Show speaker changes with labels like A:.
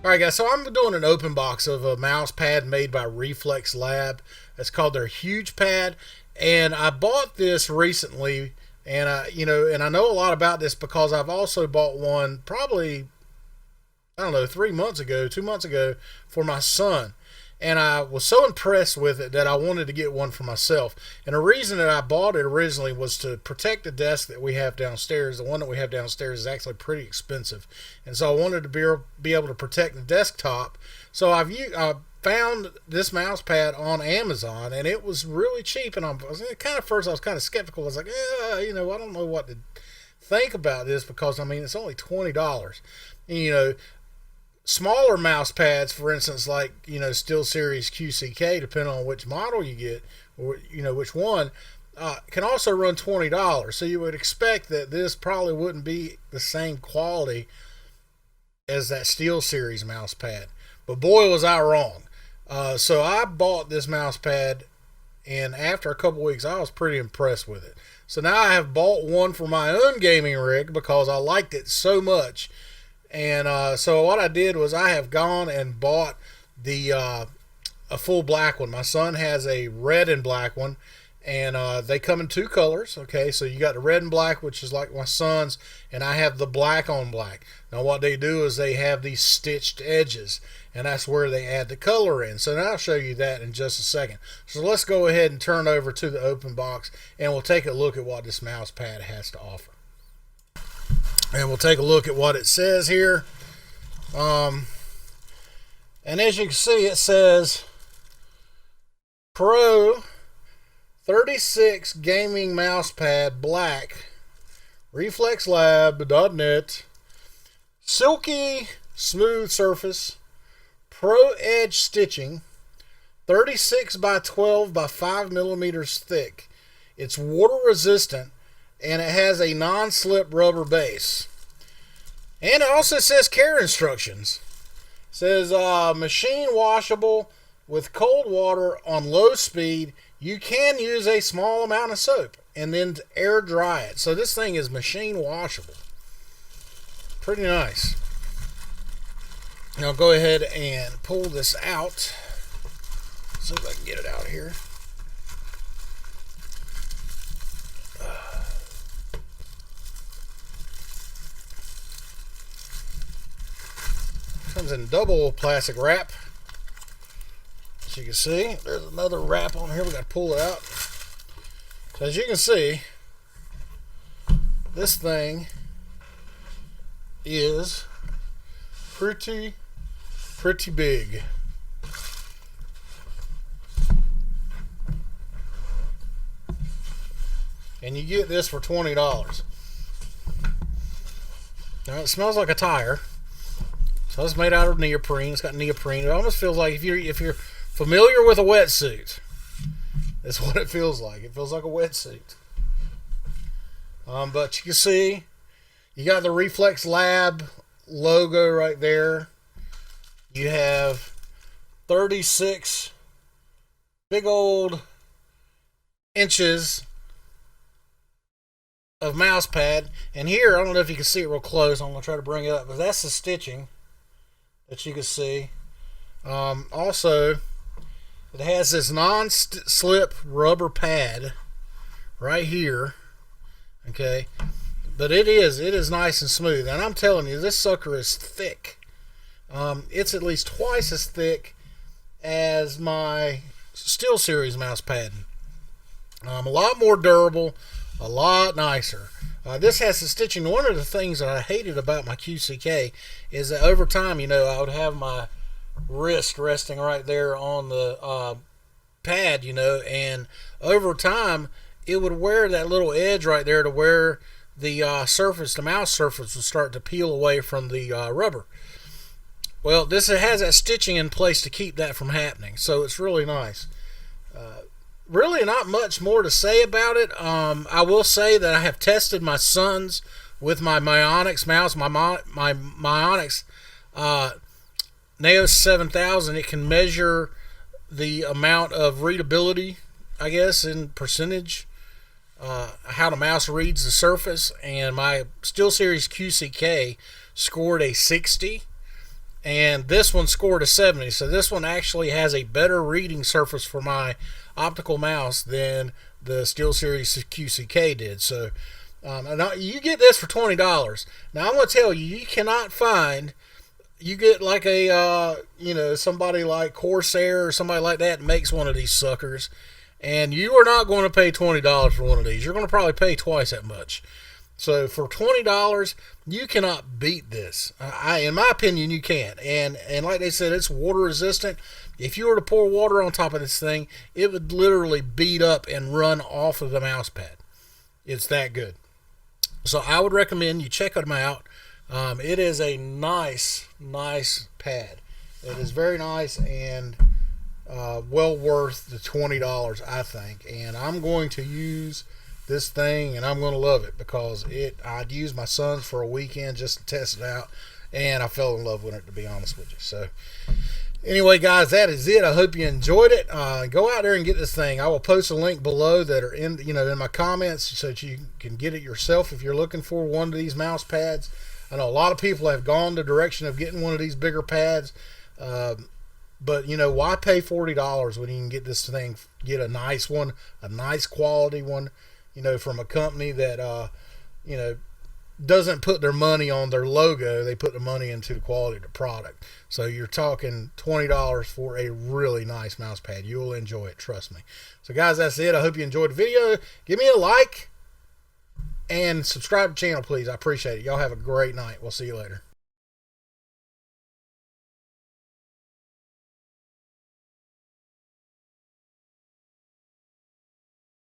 A: Alright guys, so I'm doing an open box of a mouse pad made by Reflex Lab. It's called their Huge Pad, and I bought this recently, and I know a lot about this because I've also bought one probably, I don't know, 3 months ago, 2 months ago, for my son. And I was so impressed with it that I wanted to get one for myself. And the reason that I bought it originally was to protect the desk that we have downstairs. The one that we have downstairs is actually pretty expensive, and so I wanted to be able to protect the desktop. So I found this mouse pad on Amazon, and it was really cheap. And I was kind of skeptical. I was like, I don't know what to think about this, because I mean it's only $20. And, smaller mouse pads, for instance, like SteelSeries QCK, depending on which model you get, or which one, can also run $20. So you would expect that this probably wouldn't be the same quality as that SteelSeries mouse pad. But boy, was I wrong. So I bought this mouse pad, and after a couple weeks, I was pretty impressed with it. So now I have bought one for my own gaming rig because I liked it so much. And so what I did was I have gone and bought a full black one. My son has a red and black one, and they come in two colors. Okay, so you got the red and black, which is like my son's, and I have the black on black. Now what they do is they have these stitched edges, and that's where they add the color in. So now I'll show you that in just a second. So let's go ahead and turn over to the open box, and we'll take a look at what this mouse pad has to offer. And we'll take a look at what it says here. And as you can see, it says Pro 36 Gaming Mousepad Black, ReflexLab.net, Silky Smooth Surface, Pro Edge Stitching, 36 by 12 by 5 millimeters thick. It's water resistant, and it has a non-slip rubber base. And it also says care instructions. It says machine washable with cold water on low speed. You can use a small amount of soap and then air dry it. So this thing is machine washable. Pretty nice. Now go ahead and pull this out. See if I can get it out here. Comes in double plastic wrap. As you can see, there's another wrap on here. We got to pull it out. So as you can see, this thing is pretty big. And you get this for $20. Now it smells like a tire. So it's made out of neoprene. It's got neoprene. It almost feels like if you're familiar with a wetsuit, that's what it feels like. It feels like a wetsuit. But you can see you got the Reflex Lab logo right there. You have 36 big old inches of mouse pad. And here, I don't know if you can see it real close. I'm going to try to bring it up, but that's the stitching that you can see. Also, it has this non-slip rubber pad right here. Okay, but it is nice and smooth, and I'm telling you, this sucker is thick. It's at least twice as thick as my SteelSeries mouse pad. A lot more durable, a lot nicer. This has the stitching. One of the things that I hated about my QCK is that over time, I would have my wrist resting right there on the pad, and over time, it would wear that little edge right there to where the mouse surface would start to peel away from the rubber. Well, this has that stitching in place to keep that from happening, so it's really nice. Really not much more to say about it. I will say that I have tested my son's with my Myonix mouse, my Myonix Naos 7000. It can measure the amount of readability, I guess, in percentage, how the mouse reads the surface, and my SteelSeries QCK scored a 60, and this one scored a 70. So this one actually has a better reading surface for my optical mouse than the SteelSeries QCK did. So you get this for $20. Now I'm going to tell you, you cannot find. You get like a somebody like Corsair or somebody like that makes one of these suckers, and you are not going to pay $20 for one of these. You're going to probably pay twice that much. So for $20, you cannot beat this. In my opinion, you can't. And like they said, it's water resistant. If you were to pour water on top of this thing, it would literally beat up and run off of the mouse pad. It's that good. So I would recommend you check them out. It is a nice pad. It is very nice and well worth the $20, I think. And I'm going to use this thing, and I'm going to love it because I'd used my son's for a weekend just to test it out, and I fell in love with it, to be honest with you. So anyway, guys, that is it. I hope you enjoyed it. Go out there and get this thing. I will post a link below that are in my comments so that you can get it yourself if you're looking for one of these mouse pads. I know a lot of people have gone the direction of getting one of these bigger pads, but why pay $40 when you can get this thing, get a nice one, a nice quality one, from a company that doesn't put their money on their logo. They put the money into the quality of the product. So you're talking $20 for a really nice mouse pad. You'll enjoy it, trust me. So guys, that's it. I hope you enjoyed the video. Give me a like and subscribe to the channel, please. I appreciate it. Y'all have a great night. We'll see you later.